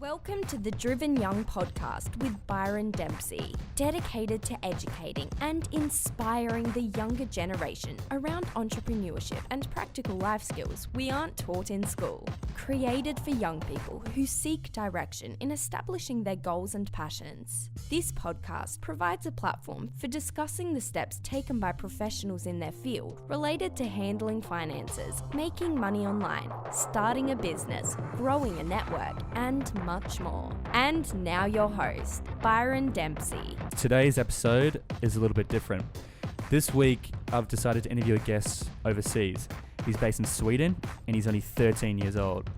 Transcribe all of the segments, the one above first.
Welcome to the Driven Young podcast with Byron Dempsey, dedicated to educating and inspiring the younger generation around entrepreneurship and practical life skills we aren't taught in school. Created for young people who seek direction in establishing their goals and passions. This podcast provides a platform for discussing the steps taken by professionals in their field related to handling finances, making money online, starting a business, growing a network, and much more. And now your host, Byron Dempsey. Today's episode is a little bit different. This week, I've decided to interview a guest overseas. He's based in Sweden and he's only 13 years old.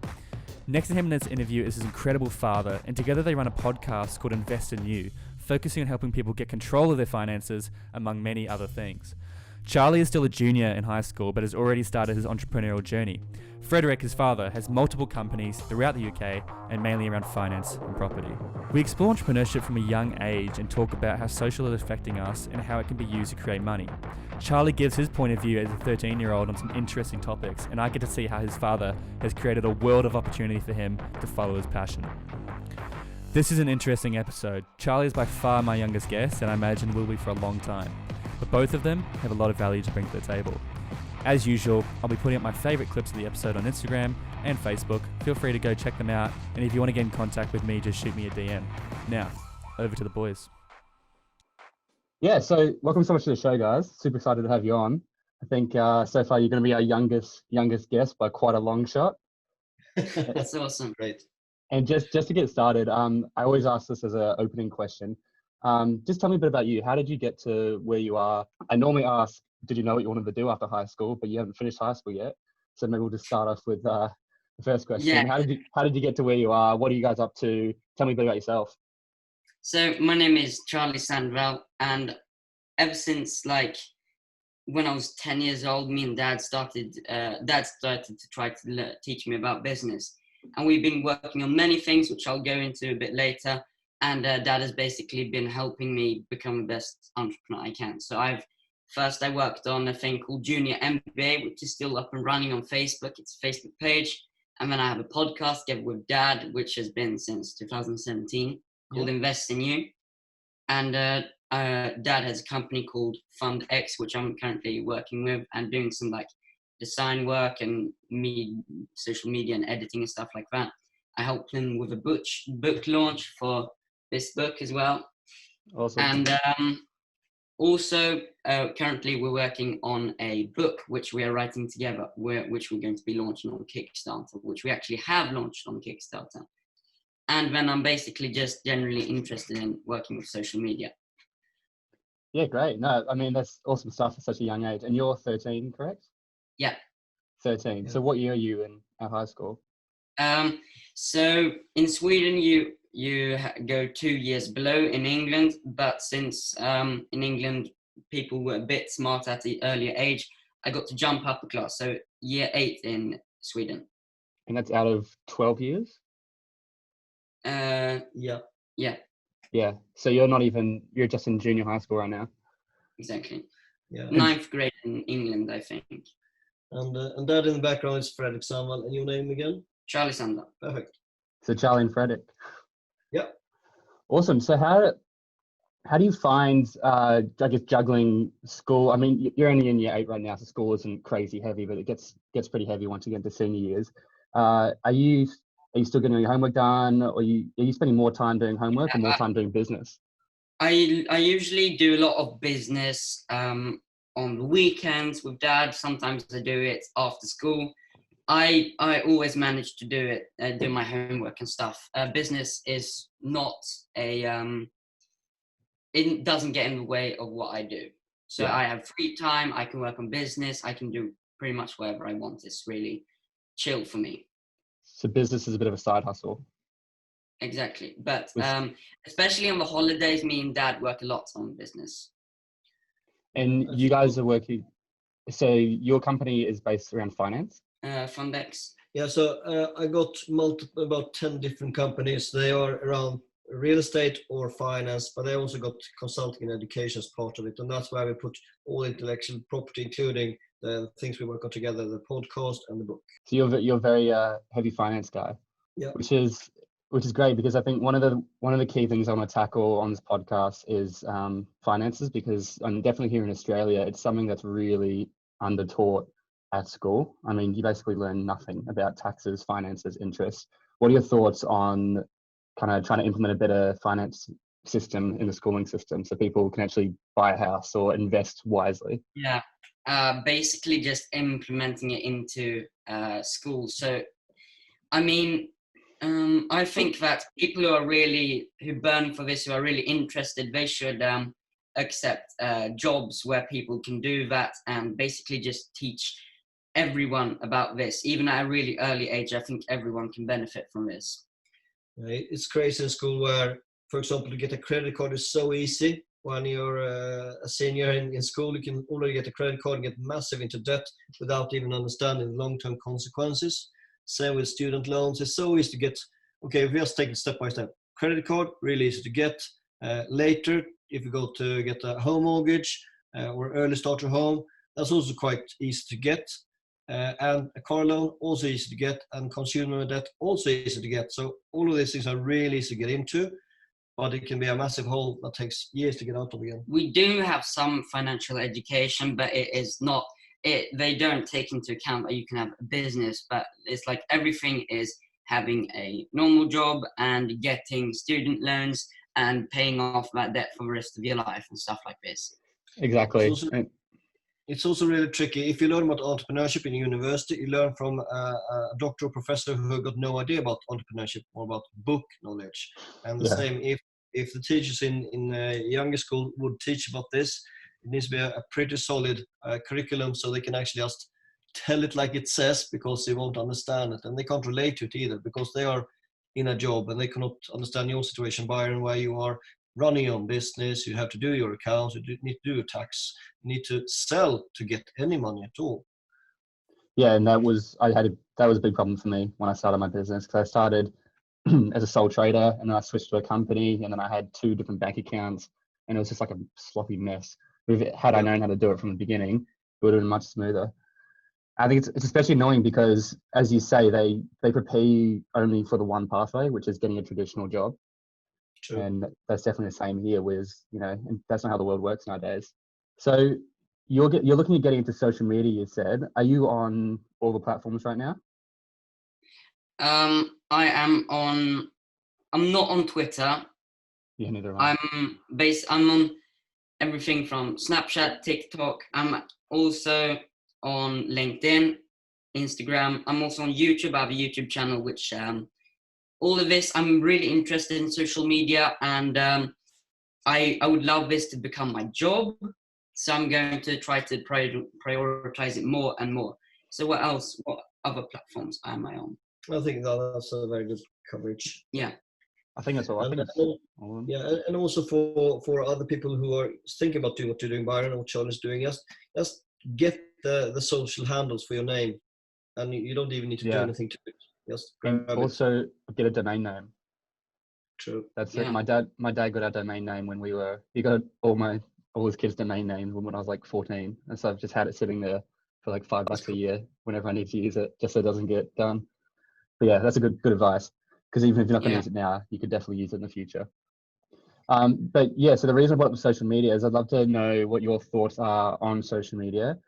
Next to him in this interview is his incredible father, and together they run a podcast called Invest in You, focusing on helping people get control of their finances, among many other things. Charlie is still a junior in high school, but has already started his entrepreneurial journey. Fredrick, his father, has multiple companies throughout the UK and mainly around finance and property. We explore entrepreneurship from a young age and talk about how social is affecting us and how it can be used to create money. Charlie gives his point of view as a 13-year-old on some interesting topics, and I get to see how his father has created a world of opportunity for him to follow his passion. This is an interesting episode. Charlie is by far my youngest guest, and I imagine will be for a long time. But both of them have a lot of value to bring to the table. As usual, I'll be putting up my favourite clips of the episode on Instagram and Facebook. Feel free to go check them out, and if you want to get in contact with me, just shoot me a DM. Now, over to the boys. Yeah, so welcome so much to the show, guys. Super excited to have you on. I think so far you're going to be our youngest guest by quite a long shot. That's awesome. Great. And just to get started, I always ask this as an opening question. Just tell me a bit about you. How did you get to where you are? I normally ask, did you know what you wanted to do after high school? But you haven't finished high school yet. So maybe we'll just start off with the first question. Yeah. How did you get to where you are? What are you guys up to? Tell me a bit about yourself. So my name is Charlie Sandwell, and ever since when I was 10 years old, me and Dad started to try to teach me about business. And we've been working on many things, which I'll go into a bit later. And Dad has basically been helping me become the best entrepreneur I can. So I worked on a thing called Junior MBA, which is still up and running on Facebook. It's a Facebook page. And then I have a podcast together with Dad, which has been since 2017, called Invest in You. And Dad has a company called Fund X, which I'm currently working with and doing some design work and social media and editing and stuff like that. I helped him with a book launch for this book as well. Awesome. And also currently we're working on a book which we are writing together, which we're going to be launching on Kickstarter, which we actually have launched on Kickstarter. And then I'm basically just generally interested in working with social media. Yeah, great. No, I mean, that's awesome stuff at such a young age. And you're 13, correct? Yeah. 13. So what year are you in at high school? So in Sweden, you go 2 years below in England, but since in England people were a bit smart at the earlier age, I got to jump up a class. So year 8 in Sweden. And that's out of 12 years? Yeah. Yeah. So you're just in junior high school right now? Exactly. Yeah. 9th grade in England, I think. And Dad in the background is Fredrick Samuel. And your name again? Charlie Sander. Perfect. So Charlie and Fredrick. Yep. Awesome. So how do you find, I guess, juggling school? I mean, you're only in year 8 right now, so school isn't crazy heavy, but it gets pretty heavy once you get into senior years. Are you still getting your homework done, or are you spending more time doing homework or more time doing business? I usually do a lot of business on the weekends with Dad. Sometimes I do it after school. I always manage to do it, do my homework and stuff. Business is not it doesn't get in the way of what I do. So I have free time, I can work on business, I can do pretty much whatever I want. It's really chill for me. So business is a bit of a side hustle. Exactly. But especially on the holidays, me and Dad work a lot on business. And you guys are working, so your company is based around finance? Fundex. Yeah, so I got about 10 different companies. They are around real estate or finance, but I also got consulting and education as part of it. And that's why we put all intellectual property, including the things we work on together, the podcast and the book. So you're a very heavy finance guy, Yeah. which is which is great, because I think one of the key things I want to tackle on this podcast is finances, because I'm definitely here in Australia, it's something that's really undertaught at school. I mean, you basically learn nothing about taxes, finances, interest. What are your thoughts on kind of trying to implement a better finance system in the schooling system so people can actually buy a house or invest wisely? Yeah, basically just implementing it into school. So, I mean, I think that people who burn for this, who are really interested, they should accept jobs where people can do that, and basically just teach everyone about this. Even at a really early age, I think everyone can benefit from this. It's crazy in school where, for example, to get a credit card is so easy. When you're a senior in school, you can already get a credit card and get massive into debt without even understanding the long-term consequences. Same with student loans. It's so easy to get, okay, if we just take it step by step. Credit card, really easy to get. Later, if you go to get a home mortgage or early start your home, that's also quite easy to get. And a car loan, also easy to get. And consumer debt, also easy to get. So all of these things are really easy to get into, but it can be a massive hole that takes years to get out of again. We do have some financial education, but it is not, they don't take into account that you can have a business, but it's like everything is having a normal job and getting student loans and paying off that debt for the rest of your life and stuff like this. Exactly. It's also really tricky. If you learn about entrepreneurship in university, you learn from a doctor or professor who got no idea about entrepreneurship or about book knowledge. And the same, if the teachers in younger school would teach about this, it needs to be a pretty solid curriculum so they can actually just tell it like it says, because they won't understand it. And they can't relate to it either, because they are in a job and they cannot understand your situation, Byron, where you are running your own business, you have to do your accounts, you need to do your tax, you need to sell to get any money at all. Yeah, and that was a big problem for me when I started my business, because I started as a sole trader, and then I switched to a company, and then I had 2 different bank accounts, and it was just like a sloppy mess. Had I known how to do it from the beginning, it would have been much smoother. I think it's especially annoying because, as you say, they prepare you only for the one pathway, which is getting a traditional job. True. And that's definitely the same here with, and that's not how the world works nowadays. So you're looking at getting into social media, you said. Are you on all the platforms right now? I'm not on Twitter. Yeah, neither am I. I'm on everything from Snapchat, TikTok. I'm also on LinkedIn, Instagram. I'm also on YouTube. I have a YouTube channel, which all of this, I'm really interested in social media, and I would love this to become my job. So I'm going to try to prioritize it more and more. So what other platforms am I on? I think that's a very good coverage. Yeah. I think that's all. And also for other people who are thinking about doing what you're doing, Byron, or what Charlie's doing, just get the social handles for your name, and you don't even need to do anything to it. Just grab it. Also get a domain name. True. That's it. My dad got our domain name when he got all his kids' domain names when I was like 14, and so I've just had it sitting there for like $5 a year whenever I need to use it, just so it doesn't get done. But yeah, that's a good advice, because even if you're not going to use it now, you could definitely use it in the future. But yeah, so the reason I brought up social media is I'd love to know what your thoughts are on social media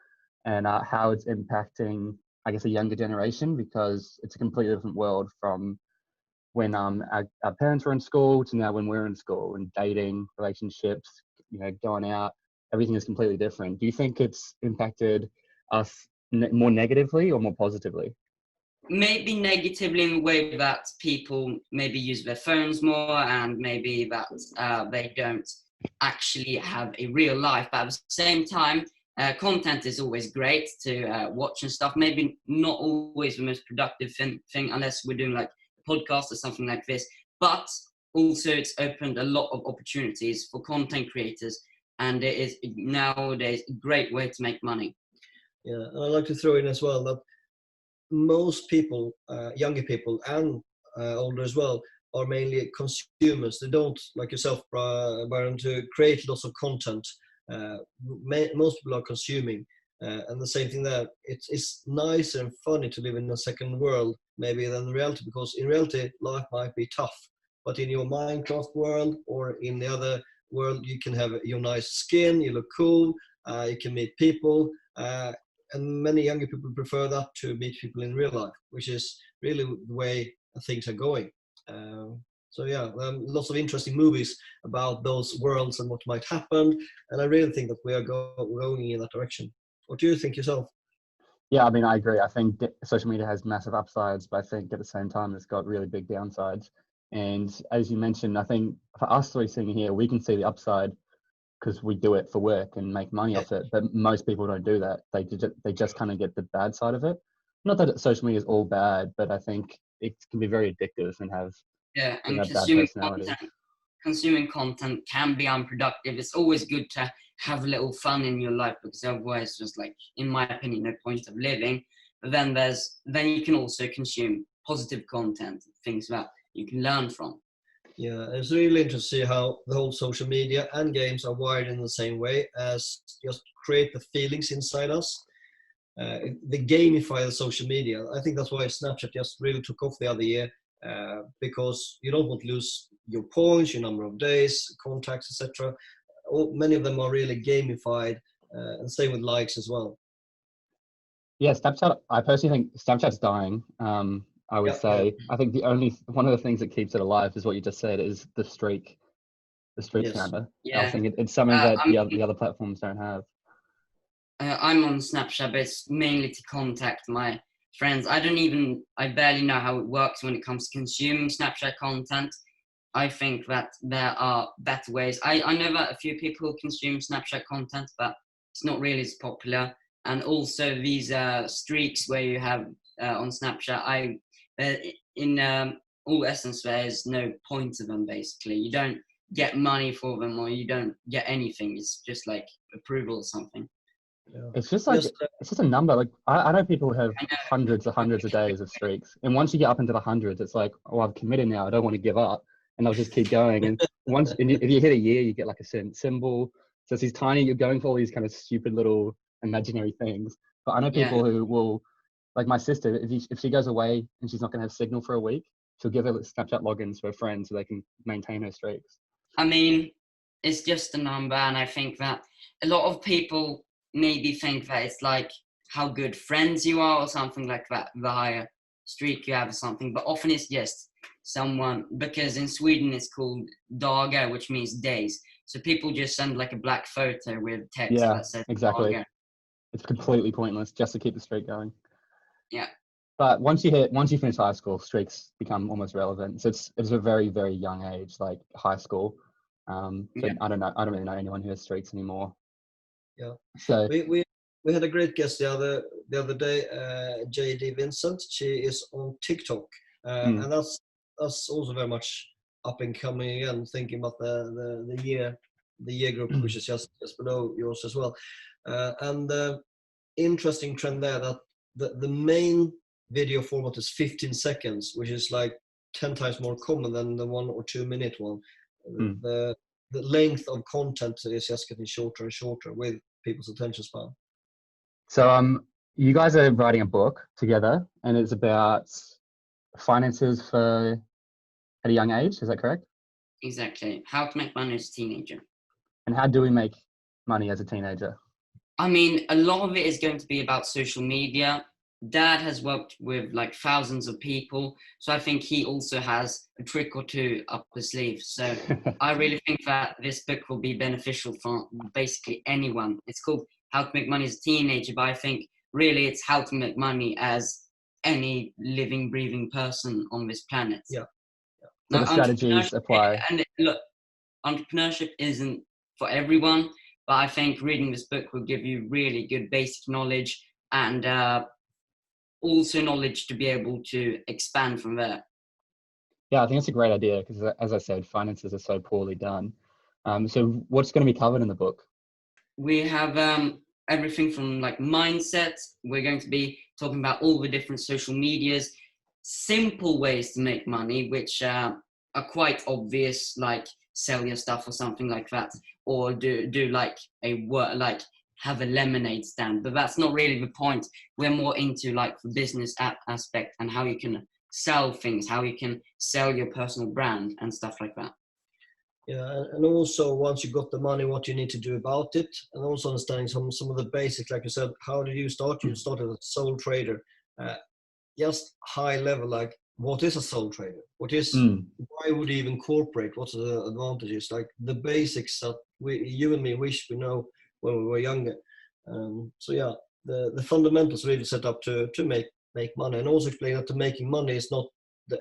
and how it's impacting, I guess, a younger generation, because it's a completely different world from when our parents were in school to now when we're in school, and dating, relationships, going out, everything is completely different. Do you think it's impacted us more negatively or more positively? Maybe negatively in the way that people maybe use their phones more, and maybe that they don't actually have a real life. But at the same time, content is always great to watch and stuff. Maybe not always the most productive thing unless we're doing like a podcast or something like this. But also it's opened a lot of opportunities for content creators, and it is nowadays a great way to make money. Yeah, and I'd like to throw in as well that most people, younger people and older as well, are mainly consumers. They don't, like yourself, Byron, to create lots of content. Most people are consuming, and the same thing there. It's nice and funny to live in a second world maybe than reality, because in reality life might be tough, but in your Minecraft world or in the other world, you can have your nice skin, you look cool, you can meet people, and many younger people prefer that to meet people in real life, which is really the way things are going. So yeah, lots of interesting movies about those worlds and what might happen, and I really think that we are going in that direction. What do you think yourself? Yeah, I mean, I agree. I think social media has massive upsides, but I think at the same time, it's got really big downsides. And as you mentioned, I think for us three sitting here, we can see the upside because we do it for work and make money off it. But most people don't do that. They just kind of get the bad side of it. Not that social media is all bad, but I think it can be very addictive and have And bad consuming personalities. content can be unproductive. It's always good to have a little fun in your life, because otherwise, just like, in my opinion, no point of living. But then you can also consume positive content, things that you can learn from. Yeah, it's really interesting to see how the whole social media and games are wired in the same way as just create the feelings inside us. They gamify the social media. I think that's why Snapchat just really took off the other year, because you don't want to lose your points, your number of days, contacts, etc. Many of them are really gamified, and same with likes as well. Yeah, Snapchat. I personally think Snapchat's dying. I would say. I think one of the things that keeps it alive is what you just said, is the streak number. Yeah. I think it's something that the other platforms don't have. I'm on Snapchat, but it's mainly to contact my friends. I barely know how it works when it comes to consuming Snapchat content. I think that there are better ways. I know that a few people consume Snapchat content, but it's not really as popular. And also these streaks where you have on Snapchat, in all essence, there's no point to them, basically. You don't get money for them, or you don't get anything. It's just like approval or something. Yeah. It's just like it's just a number. Like I know people who have hundreds of days of streaks, and once you get up into the hundreds, it's like, oh, I've committed now. I don't want to give up, and I'll just keep going. And if you hit a year, you get like a certain symbol. So it's these tiny. You're going for all these kind of stupid little imaginary things. But I know people who will, like my sister, if she goes away and she's not going to have signal for a week, she'll give her Snapchat logins to her friends so they can maintain her streaks. I mean, it's just a number, and I think that a lot of people maybe think that it's like how good friends you are or something like that, the higher streak you have or something, but often it's just someone, because in Sweden it's called dagar, which means days. So people just send like a black photo with text that says exactly. dagar. It's completely pointless just to keep the streak going. Yeah. But once you finish high school, streaks become almost relevant. So it's a very, very young age, like high school. But I don't really know anyone who has streaks anymore. Yeah. So we had a great guest the other day, JD Vincent. She is on TikTok, and that's also very much up and coming again. Thinking about the year group, which is just below yours as well, and interesting trend there that the main video format is 15 seconds, which is like 10 times more common than the 1 or 2 minute one. The length of content is just getting shorter and shorter with people's attention span. So you guys are writing a book together, and it's about finances at a young age. Is that correct? Exactly. How to make money as a teenager. And how do we make money as a teenager? I mean, a lot of it is going to be about social media. Dad has worked with like thousands of people, so I think he also has a trick or two up his sleeve. So I really think that this book will be beneficial for basically anyone. It's called How to Make Money as a Teenager, but I think really it's how to make money as any living, breathing person on this planet. Yeah. So the strategies apply. And look, entrepreneurship isn't for everyone, but I think reading this book will give you really good basic knowledge, and also knowledge to be able to expand from there. Yeah, I think it's a great idea because, as I said, finances are so poorly done. So what's going to be covered in the book? We have everything from like mindset. We're going to be talking about all the different social medias, simple ways to make money, which are quite obvious, like sell your stuff or something like that, or do like a work, like have a lemonade stand, but that's not really the point. We're more into like the business aspect and how you can sell things, how you can sell your personal brand and stuff like that. Yeah, and also once you got the money, what you need to do about it, and also understanding some of the basics, like you said. How did you start? You started as a sole trader, just high level, like what is a sole trader? Why would you even incorporate? What's the advantages? Like the basics that you and me wish we know when we were younger. So yeah, the fundamentals really set up to make money, and also explain that the making money is not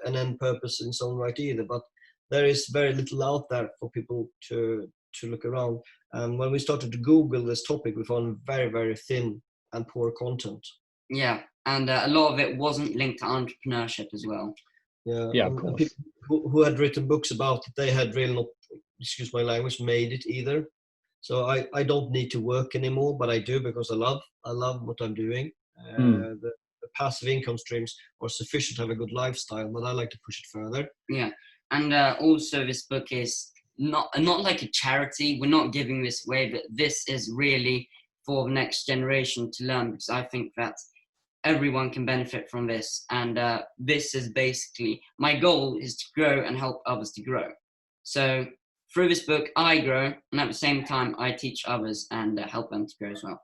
an end purpose in its own right either, but there is very little out there for people to look around. And when we started to Google this topic, we found very, very thin and poor content. Yeah, and a lot of it wasn't linked to entrepreneurship as well. Yeah, of course. People who had written books about it, they had really not, excuse my language, made it either. So I don't need to work anymore, but I do because I love what I'm doing. The passive income streams are sufficient to have a good lifestyle, but I like to push it further. Yeah, and also this book is not like a charity. We're not giving this away, but this is really for the next generation to learn, because I think that everyone can benefit from this. And this is basically, my goal is to grow and help others to grow. So through this book, I grow, and at the same time, I teach others and help them to grow as well.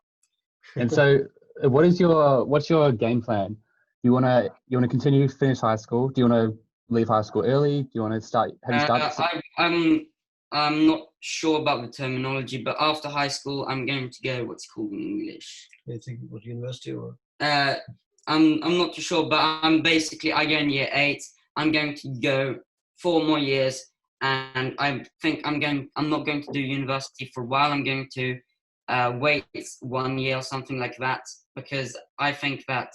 And so, what's your game plan? You wanna continue to finish high school? Do you want to leave high school early? Do you want to start? Have you started? I'm not sure about the terminology, but after high school, I'm going to go what's called in English. You think what university or? I'm not too sure, but I go in year 8. I'm going to go 4 more years, and I think I'm not going to do university for a while. I'm going to wait 1 year or something like that, because I think that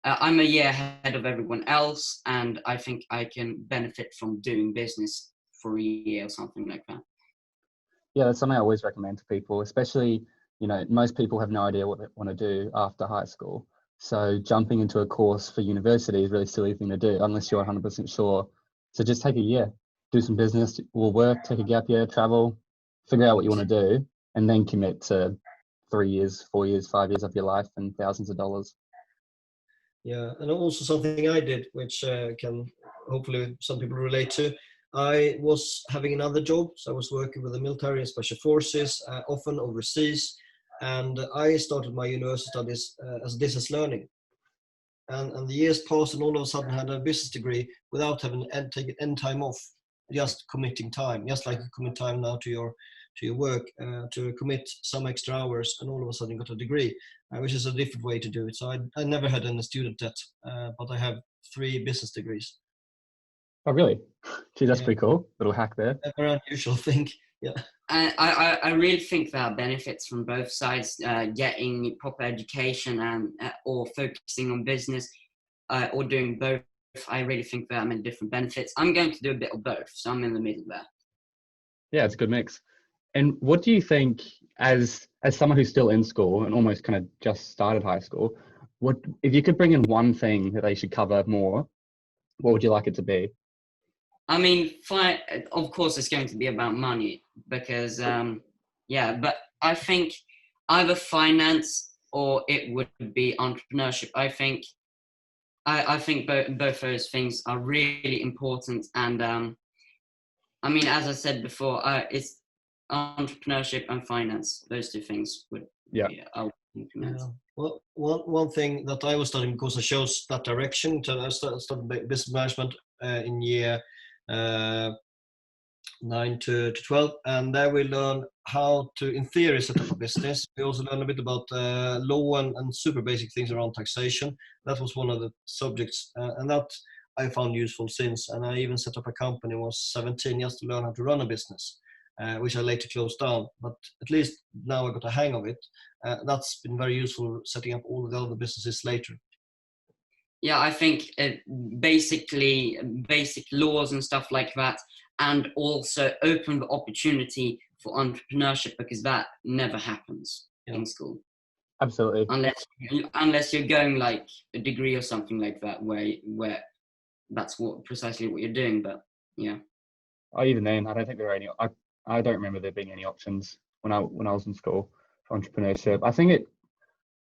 I'm a year ahead of everyone else, and I think I can benefit from doing business for a year or something like that. Yeah, that's something I always recommend to people, especially, most people have no idea what they want to do after high school. So jumping into a course for university is a really silly thing to do unless you're 100% sure. So just take a year, do some business, will work, take a gap year, travel, figure out what you want to do, and then commit to 3 years, 4 years, 5 years of your life and thousands of dollars. Yeah, and also something I did, which can hopefully some people relate to. I was having another job, so I was working with the military and special forces, often overseas, and I started my university studies as distance learning. And the years passed, and all of a sudden I had a business degree without having taken any time off, just committing time, just like you commit time now to your work, to commit some extra hours, and all of a sudden got a degree, which is a different way to do it. So I never had any student debt, but I have 3 business degrees. Oh, really? Gee, that's pretty cool. Little hack there. A very unusual thing. Yeah. I really think there are benefits from both sides, getting proper education and or focusing on business or doing both. I really think there are many different benefits. I'm going to do a bit of both, so I'm in the middle there. Yeah, it's a good mix. And what do you think, as someone who's still in school and almost kind of just started high school, what if you could bring in one thing that they should cover more, what would you like it to be? I mean, of course, it's going to be about money because, but I think either finance or it would be entrepreneurship. I think both those things are really important. And I mean, as I said before, it's entrepreneurship and finance. Those 2 things would I would implement. Yeah. Well, one thing that I was studying, because I chose that direction, I studied business management in year 9 to 12, and there we learn how to, in theory, set up a business. We also learn a bit about law and super basic things around taxation. That was one of the subjects, and that I found useful since. And I even set up a company when I was 17 just to learn how to run a business, which I later closed down. But at least now I got a hang of it. That's been very useful setting up all the other businesses later. Yeah, I think basically basic laws and stuff like that, and also open the opportunity for entrepreneurship, because that never happens in school. Absolutely. Unless you're going like a degree or something like that, where that's precisely what you're doing. But yeah. Even then, I don't think there are any. I don't remember there being any options when I was in school for entrepreneurship. I think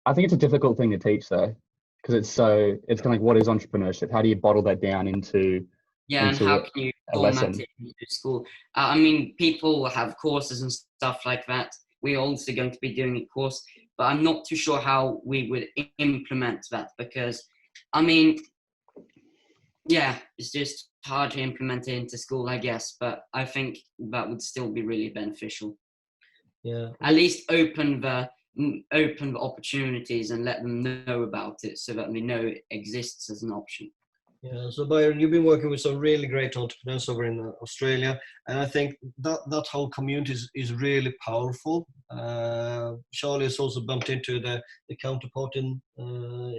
it's a difficult thing to teach though, because it's kind of like, what is entrepreneurship? How do you bottle that down into Yeah, and how can you a format lesson? it into school? I mean, people have courses and stuff like that. We're also going to be doing a course, but I'm not too sure how we would implement that because, I mean, yeah, it's just hard to implement it into school, I guess, but I think that would still be really beneficial. Yeah. At least open the opportunities and let them know about it so that they know it exists as an option. Yeah, so Byron, you've been working with some really great entrepreneurs over in Australia, and I think that whole community is really powerful. Charlie has also bumped into the counterpart in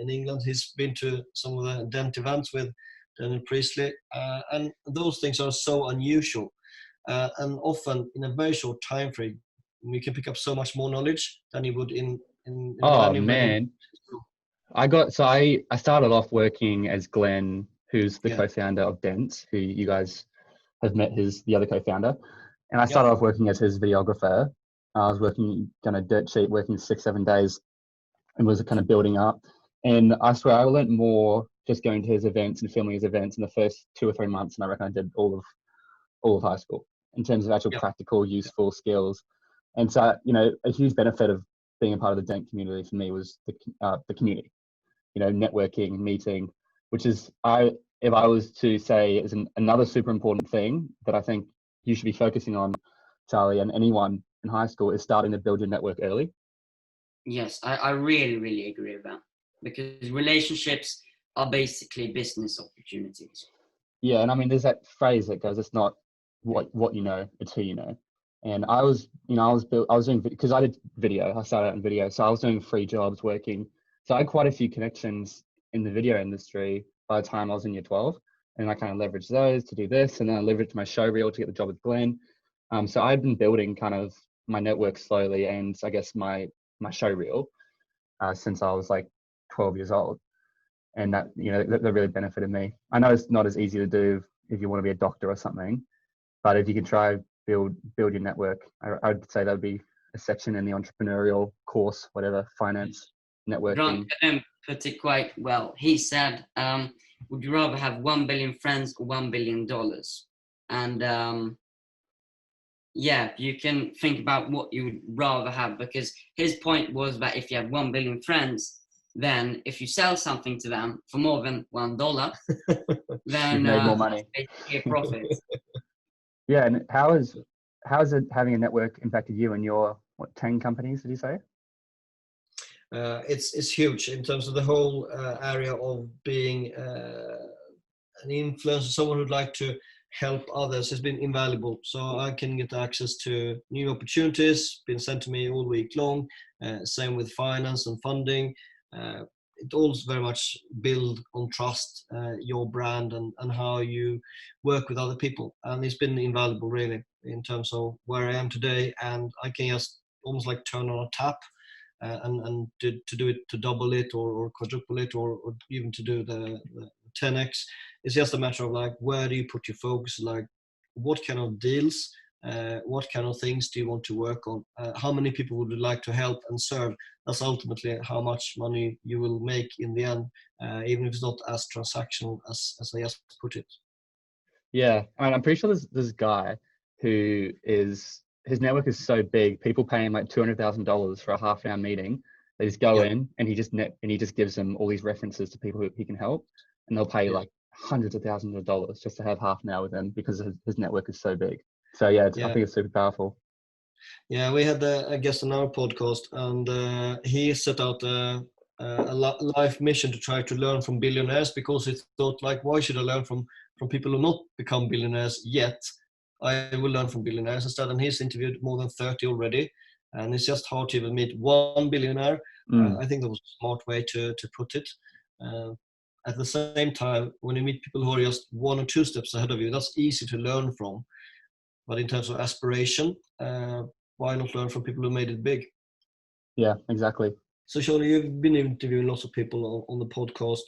England. He's been to some of the Dent events with Daniel Priestley, and those things are so unusual. And often in a very short time frame, we can pick up so much more knowledge than you would in Oh many man, I started off working as Glenn, who's the co-founder of Dent, who you guys have met, the other co-founder, and I started off working as his videographer. I was working kind of dirt cheap, working 6-7 days, and was kind of building up. And I swear I learned more just going to his events and filming his events in the first 2 or 3 months, and I reckon I did all of high school in terms of actual practical, useful skills. And so, a huge benefit of being a part of the Dent community for me was the community, networking, meeting, which is, if I was to say is another super important thing that I think you should be focusing on, Charlie, and anyone in high school, is starting to build your network early. Yes, I really, really agree with that, because relationships are basically business opportunities. Yeah, and I mean, there's that phrase that goes, "It's not what you know, it's who you know." And I was doing, because I did video. I started out in video, so I was doing free jobs working. So I had quite a few connections in the video industry by the time I was in year 12, and I kind of leveraged those to do this, and then I leveraged my show reel to get the job with Glenn. So I'd been building kind of my network slowly, and I guess my show reel since I was like 12 years old, and that that really benefited me. I know it's not as easy to do if you want to be a doctor or something, but if you can try build your network, I would say that would be a section in the entrepreneurial course, whatever, finance, networking. Grant put it quite well. He said, would you rather have 1 billion friends or $1 billion? And you can think about what you would rather have, because his point was that if you have 1 billion friends, then if you sell something to them for more than $1, then you've made more money. Basically a profit. Yeah, and how is it having a network impacted you and your 10 companies? Did you say? It's huge in terms of the whole area of being an influencer, someone who'd like to help others has been invaluable. So I can get access to new opportunities, been sent to me all week long. Same with finance and funding. It all very much build on trust, your brand, and how you work with other people. And it's been invaluable, really, in terms of where I am today. And I can just almost like turn on a tap and to do it, to double it or quadruple it, or even to do the 10x. It's just a matter of like, where do you put your focus? Like, what kind of deals, what kind of things do you want to work on? How many people would you like to help and serve? That's ultimately how much money you will make in the end, even if it's not as transactional as I just put it. Yeah, I mean, I'm pretty sure there's this guy who his network is so big, people pay him like $200,000 for a half-hour meeting. They just go in and he just gives them all these references to people who he can help, and they'll pay like hundreds of thousands of dollars just to have half an hour with him because his network is so big. So I think it's super powerful. Yeah, we had a guest on our podcast, and he set out a life mission to try to learn from billionaires, because he thought, like, why should I learn from people who not become billionaires yet? I will learn from billionaires instead. And he's interviewed more than 30 already, and it's just hard to even meet one billionaire. I think that was a smart way to put it. At the same time, when you meet people who are just 1 or 2 steps ahead of you, that's easy to learn from. But in terms of aspiration, why not learn from people who made it big? Yeah, exactly. So, Charlie, you've been interviewing lots of people on the podcast.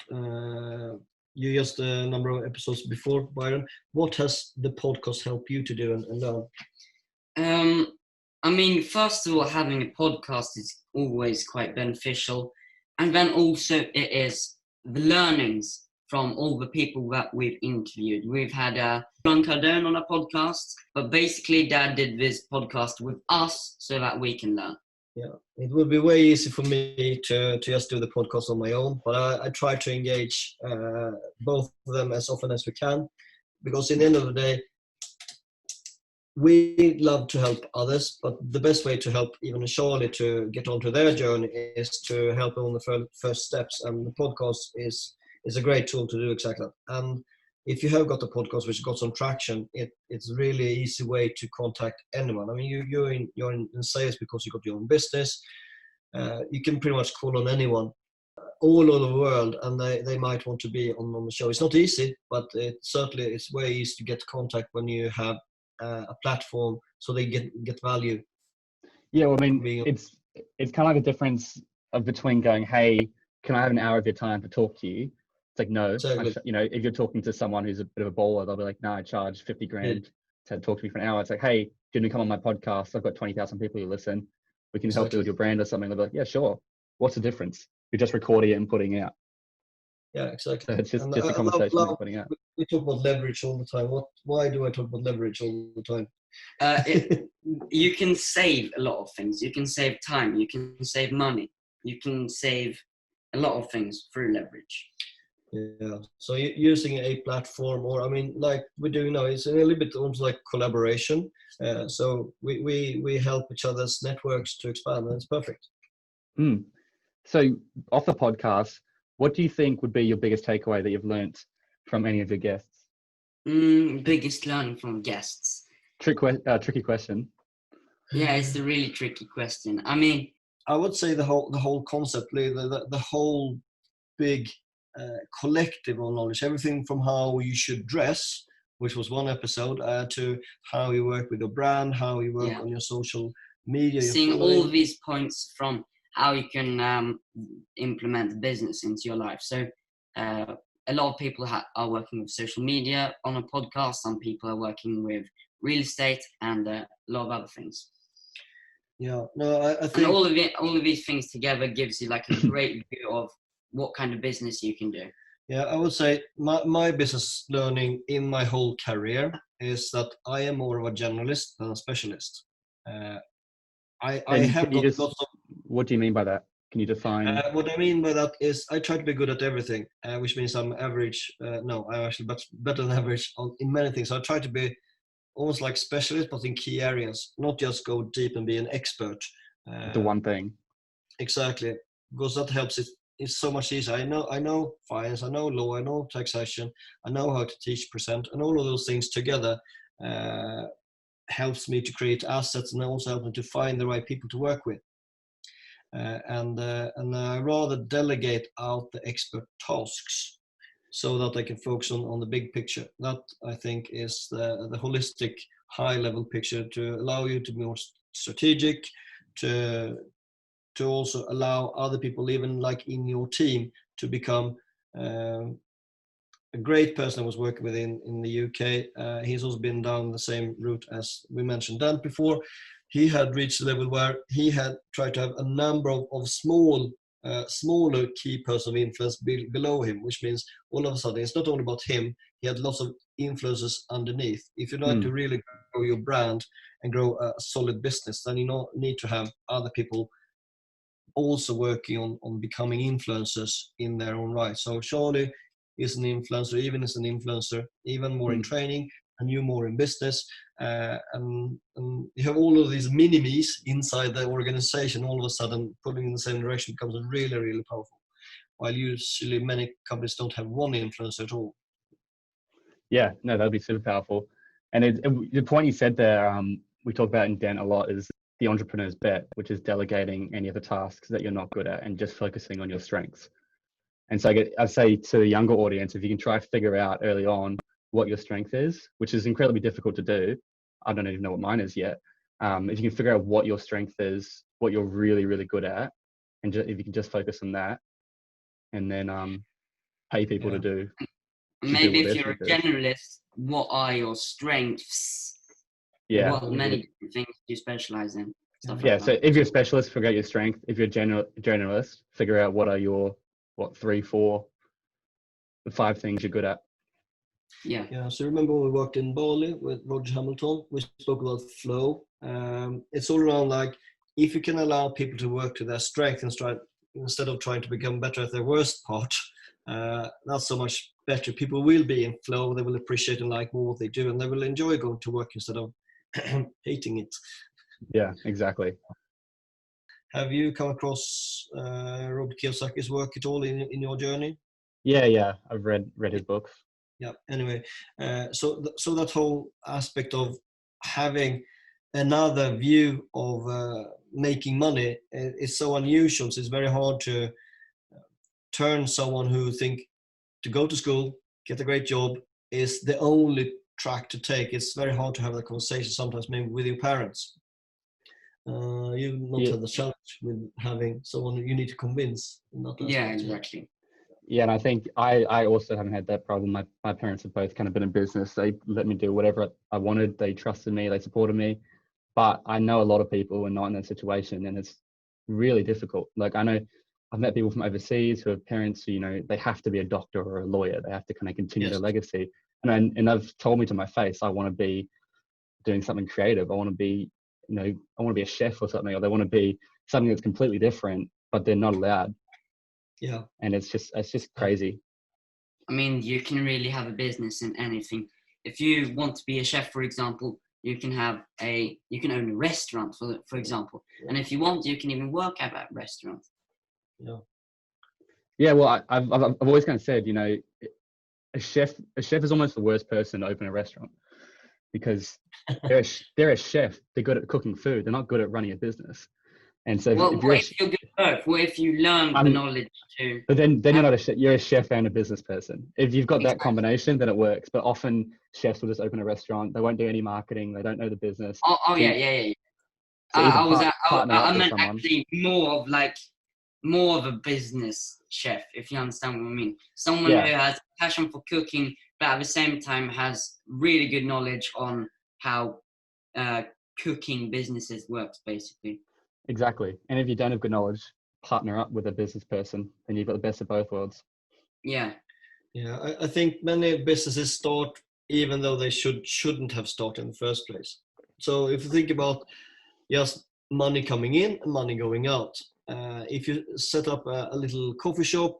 You just a number of episodes before, Byron. What has the podcast helped you to do and learn? I mean, first of all, having a podcast is always quite beneficial. And then also it is the learnings from all the people that we've interviewed. We've had John Cardone on a podcast, but basically Dad did this podcast with us so that we can learn. Yeah, it would be way easy for me to just do the podcast on my own, but I try to engage both of them as often as we can, because in the end of the day, we love to help others, but the best way to help even Charlie to get onto their journey is to help them on the first steps, and the podcast is a great tool to do exactly that. And if you have got a podcast which got some traction, it's really an easy way to contact anyone. I mean, you're in sales because you got your own business. You can pretty much call on anyone all over the world, and they might want to be on the show. It's not easy, but it's way easy to get contact when you have a platform, so they get value. Yeah, well, I mean, it's kind of like a difference between going, hey, can I have an hour of your time to talk to you? It's like, no, Exactly. if you're talking to someone who's a bit of a bowler, they'll be like, no, I charge 50 grand to talk to me for an hour. It's like, hey, do you want to come on my podcast? I've got 20,000 people who listen. We can help you with your brand or something. They'll be like, yeah, sure. What's the difference? You're just recording it and putting it out. Yeah, exactly. So it's just a conversation we're putting out. We talk about leverage all the time. Why do I talk about leverage all the time? You can save a lot of things. You can save time. You can save money. You can save a lot of things through leverage. Yeah. So using a platform, or I mean, like we're doing now, it's a little bit almost like collaboration. So we help each other's networks to expand, and it's perfect. So off the podcast, what do you think would be your biggest takeaway that you've learnt from any of your guests? Biggest learning from guests. Tricky question. Yeah, it's a really tricky question. I mean, I would say the whole concept, the whole big collective of knowledge, everything from how you should dress, which was one episode, to how you work with your brand, how you work on your social media. Seeing all these points from how you can implement business into your life. So a lot of people are working with social media on a podcast. Some people are working with real estate and a lot of other things. Yeah, no, I think... And all of these things together gives you like a great view of what kind of business you can do. Yeah, I would say my business learning in my whole career is that I am more of a generalist than a specialist. I have got lots of... What do you mean by that? Can you define? What I mean by that is I try to be good at everything, which means I'm average. No, I'm actually better than average in many things. So I try to be almost like specialist, but in key areas, not just go deep and be an expert. The one thing. Exactly, because that helps it. It's so much easier. I know finance, I know law, I know taxation, I know how to teach present, and all of those things together helps me to create assets, and also helps me to find the right people to work with. And I rather delegate out the expert tasks so that I can focus on the big picture. That I think is the holistic, high-level picture to allow you to be more strategic, to also allow other people, even like in your team, to become a great person I was working with in the UK. He's also been down the same route as we mentioned Dan before. He had reached a level where he had tried to have a number of smaller key persons of influence below him, which means all of a sudden it's not only about him, he had lots of influences underneath. If you'd like to really grow your brand and grow a solid business, then you need to have other people also working on becoming influencers in their own right. So Charlie is an influencer, even more in training, and you more in business, and you have all of these mini-me's inside the organization. All of a sudden pulling in the same direction becomes really, really powerful, while usually many companies don't have one influencer at all. Yeah, no, that'd be super powerful. And the point you said there, we talk about in Dent a lot, is the entrepreneur's bet, which is delegating any of the tasks that you're not good at and just focusing on your strengths. And so I'd say to the younger audience, if you can try to figure out early on what your strength is, which is incredibly difficult to do. I don't even know what mine is yet. If you can figure out what your strength is, what you're really, really good at, and if you can just focus on that, and then pay people to do. Maybe if you're a generalist, what are your strengths? Yeah. what many different things you specialize in. Stuff Yeah. like So that. if you're a specialist, figure out your strength. If you're a generalist, figure out what are your 3, 4, the 5 things you're good at. Yeah. Yeah, so remember when we worked in Bali with Roger Hamilton, we spoke about flow. It's all around like, if you can allow people to work to their strength instead of trying to become better at their worst part, not so much better. People will be in flow, they will appreciate and like more what they do, and they will enjoy going to work instead of hating it. Yeah, exactly. Have you come across Robert Kiyosaki's work at all in your journey? Yeah. I've read his books. Yeah. Anyway, so that whole aspect of having another view of making money is so unusual. So it's very hard to turn someone who think to go to school, get a great job is the only track to take. It's very hard to have that conversation sometimes, maybe with your parents. You've not had the challenge with having someone you need to convince in that aspect. Yeah, exactly. Yeah, and I think I also haven't had that problem. My parents have both kind of been in business. They let me do whatever I wanted. They trusted me. They supported me. But I know a lot of people who are not in that situation, and it's really difficult. Like I know I've met people from overseas who have parents who, they have to be a doctor or a lawyer. They have to kind of continue Yes. their legacy. And they've told me to my face, I want to be doing something creative. I want to be, I want to be a chef or something, or they want to be something that's completely different, but they're not allowed. Yeah. And it's just crazy. I mean, you can really have a business in anything. If you want to be a chef, for example, you can own a restaurant, for example. And if you want, you can even work at that restaurant. Yeah. Yeah. Well, I've always kind of said, a chef is almost the worst person to open a restaurant, because they're a chef. They're good at cooking food. They're not good at running a business. And so If you're good at both, what if you learn the knowledge too? But then you're not a chef. You're a chef and a business person. If you've got that combination, then it works. But often chefs will just open a restaurant. They won't do any marketing. They don't know the business. Yeah. So I meant actually more of a business chef, if you understand what I mean. Someone who has passion for cooking, but at the same time has really good knowledge on how cooking businesses works, basically. Exactly. And if you don't have good knowledge, partner up with a business person, then you've got the best of both worlds. Yeah. I think many businesses start even though they shouldn't have started in the first place. So if you think about just money coming in and money going out, if you set up a little coffee shop,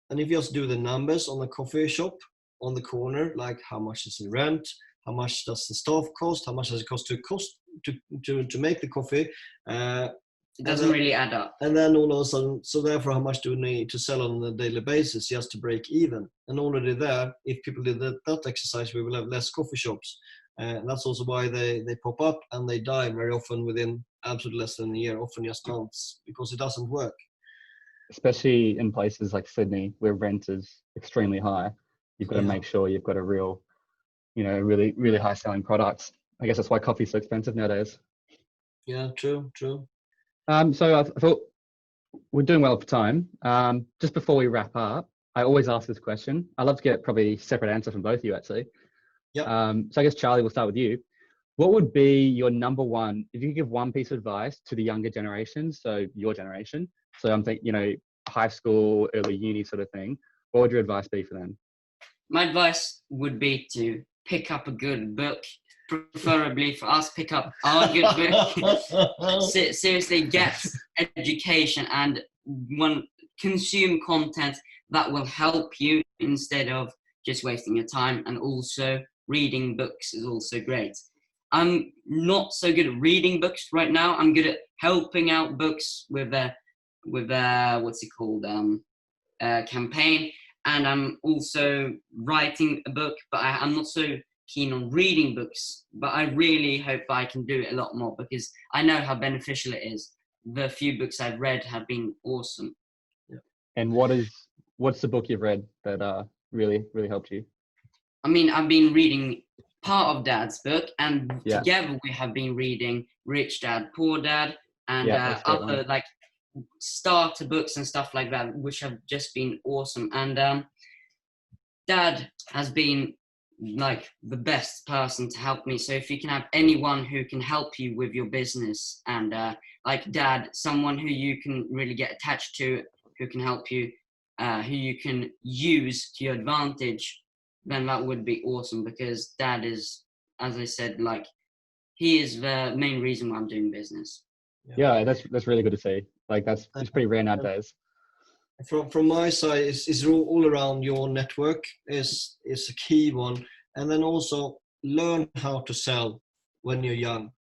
and if you just do the numbers on the coffee shop on the corner, like how much is the rent, how much does the staff cost, how much does it cost to make the coffee, it doesn't really add up. And then all of a sudden, so therefore, how much do we need to sell on a daily basis just to break even? And already there, if people did that exercise, we will have less coffee shops. And that's also why they pop up and they die very often within absolutely less than a year, often just months, because it doesn't work. Especially in places like Sydney, where rent is extremely high. You've got to make sure you've got a real, really, really high selling products. I guess that's why coffee's so expensive nowadays. Yeah, true. So I thought we're doing well for time. Just before we wrap up, I always ask this question. I'd love to get probably a separate answer from both of you, actually. Yeah. So I guess, Charlie, we'll start with you. What would be your number one, if you could give one piece of advice to the younger generation, so your generation, so I'm thinking, high school, early uni sort of thing, what would your advice be for them? My advice would be to pick up a good book. Preferably for us, pick up our good book. Seriously, get education and consume content that will help you instead of just wasting your time. And also, reading books is also great. I'm not so good at reading books right now. I'm good at helping out books with what's it called, campaign. And I'm also writing a book, but I'm not so keen on reading books, but I really hope I can do it a lot more because I know how beneficial it is. The few books I've read have been awesome. And what's the book you've read that really, really helped you? I mean, I've been reading part of Dad's book, and together we have been reading Rich Dad, Poor Dad, and other like starter books and stuff like that, which have just been awesome. And Dad has been like the best person to help me. So if you can have anyone who can help you with your business, and like dad, someone who you can really get attached to, who can help you, who you can use to your advantage, then that would be awesome, because dad is, as I said, like he is the main reason why I'm doing business. Yeah, that's really good to see. Like it's pretty rare nowadays. From my side, is all around your network is a key one, and then also learn how to sell when you're young.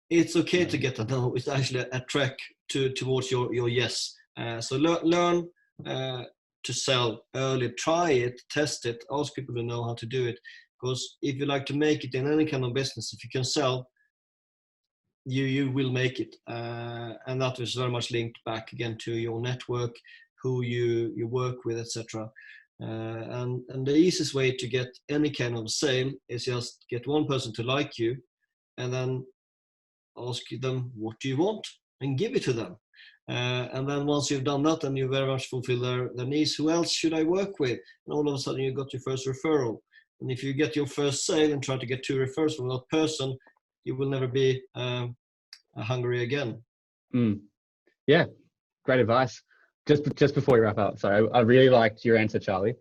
It's okay to get a no. It's actually a track towards your yes. So learn to sell early. Try it, test it, ask people to know how to do it. Because if you like to make it in any kind of business, if you can sell, you will make it. And that is very much linked back again to your network, who you work with, etc. And the easiest way to get any kind of sale is just get one person to like you, and then ask them what do you want and give it to them. And then once you've done that and you very much fulfill their needs, who else should I work with? And all of a sudden you got your first referral. And if you get your first sale and try to get 2 referrals from that person, you will never be hungry again. Yeah, great advice. Just before we wrap up, sorry, I really liked your answer, Charlie,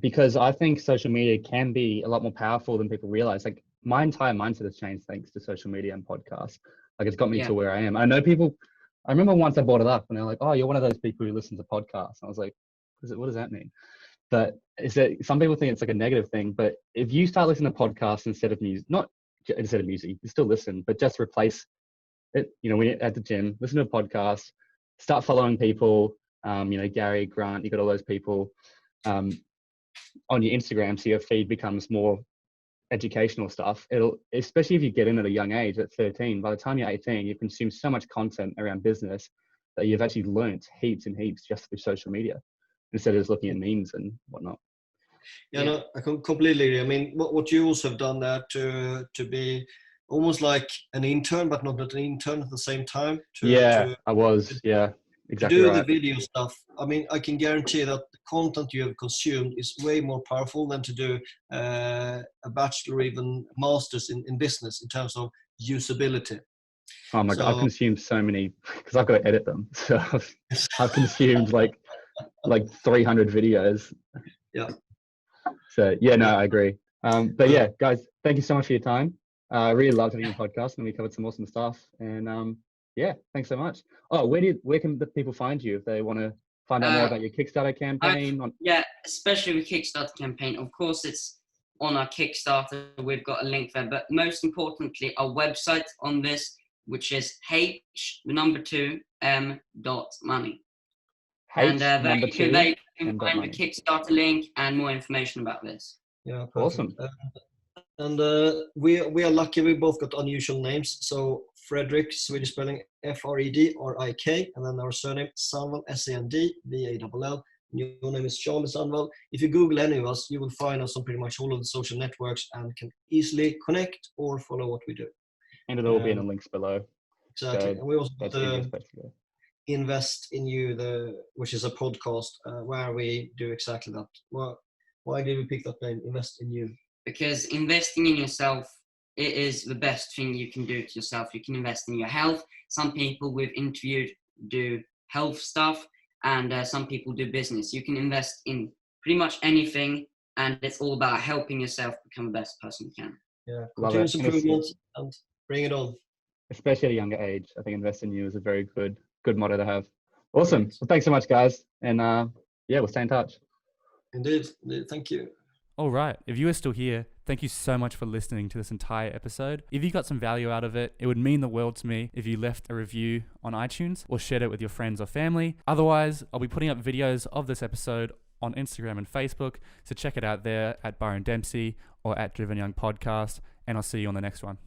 because I think social media can be a lot more powerful than people realize. Like my entire mindset has changed thanks to social media and podcasts. Like it's got me to where I am. I know people. I remember once I brought it up and they're like, "Oh, you're one of those people who listen to podcasts." And I was like, "What does that mean?" But some people think it's like a negative thing. But if you start listening to podcasts instead of music, not instead of music, you still listen, but just replace it. When you're at the gym, listen to a podcast. Start following people, Gary, Grant, you got all those people on your Instagram, so your feed becomes more educational stuff. Especially if you get in at a young age, at 13, by the time you're 18, you've consumed so much content around business that you've actually learnt heaps and heaps just through social media, instead of just looking at memes and whatnot. No, I completely agree. I mean, what you also have done there to be almost like an intern, but not an intern at the same time. I was. Yeah, exactly. To do right. the video stuff. I mean, I can guarantee that the content you have consumed is way more powerful than to do a bachelor or even master's in business in terms of usability. Oh my God, I've consumed so many because I've got to edit them. So I've consumed like 300 videos. Yeah. So I agree. But yeah, guys, thank you so much for your time. I really loved having your podcast, and we covered some awesome stuff. And thanks so much. Oh, where can the people find you if they want to find out more about your Kickstarter campaign? Especially with Kickstarter campaign. Of course, it's on our Kickstarter. We've got a link there, but most importantly, our website on this, which is h2m.money. And there you can find the Kickstarter link and more information about this. Yeah, perfect. Awesome. And we are lucky. We both got unusual names. So Fredrick, Swedish spelling Fredrik, and then our surname Sandvall, Sandvall. Your name is Charlie Sandvall. If you Google any of us, you will find us on pretty much all of the social networks and can easily connect or follow what we do. And it'll all be in the links below. Exactly. So and we also got Invest in You, which is a podcast where we do exactly that. Why did we pick that name, Invest in You? Because investing in yourself, it is the best thing you can do to yourself. You can invest in your health. Some people we've interviewed do health stuff, and some people do business. You can invest in pretty much anything, and it's all about helping yourself become the best person you can. Yeah, continuous improvement and bring it on. Especially at a younger age, I think Invest in You is a very good motto to have. Awesome. Well, thanks so much, guys. And we'll stay in touch. Indeed. Thank you. All right. If you are still here, thank you so much for listening to this entire episode. If you got some value out of it, it would mean the world to me if you left a review on iTunes or shared it with your friends or family. Otherwise, I'll be putting up videos of this episode on Instagram and Facebook, so check it out there at Byron Dempsey or at Driven Young Podcast, and I'll see you on the next one.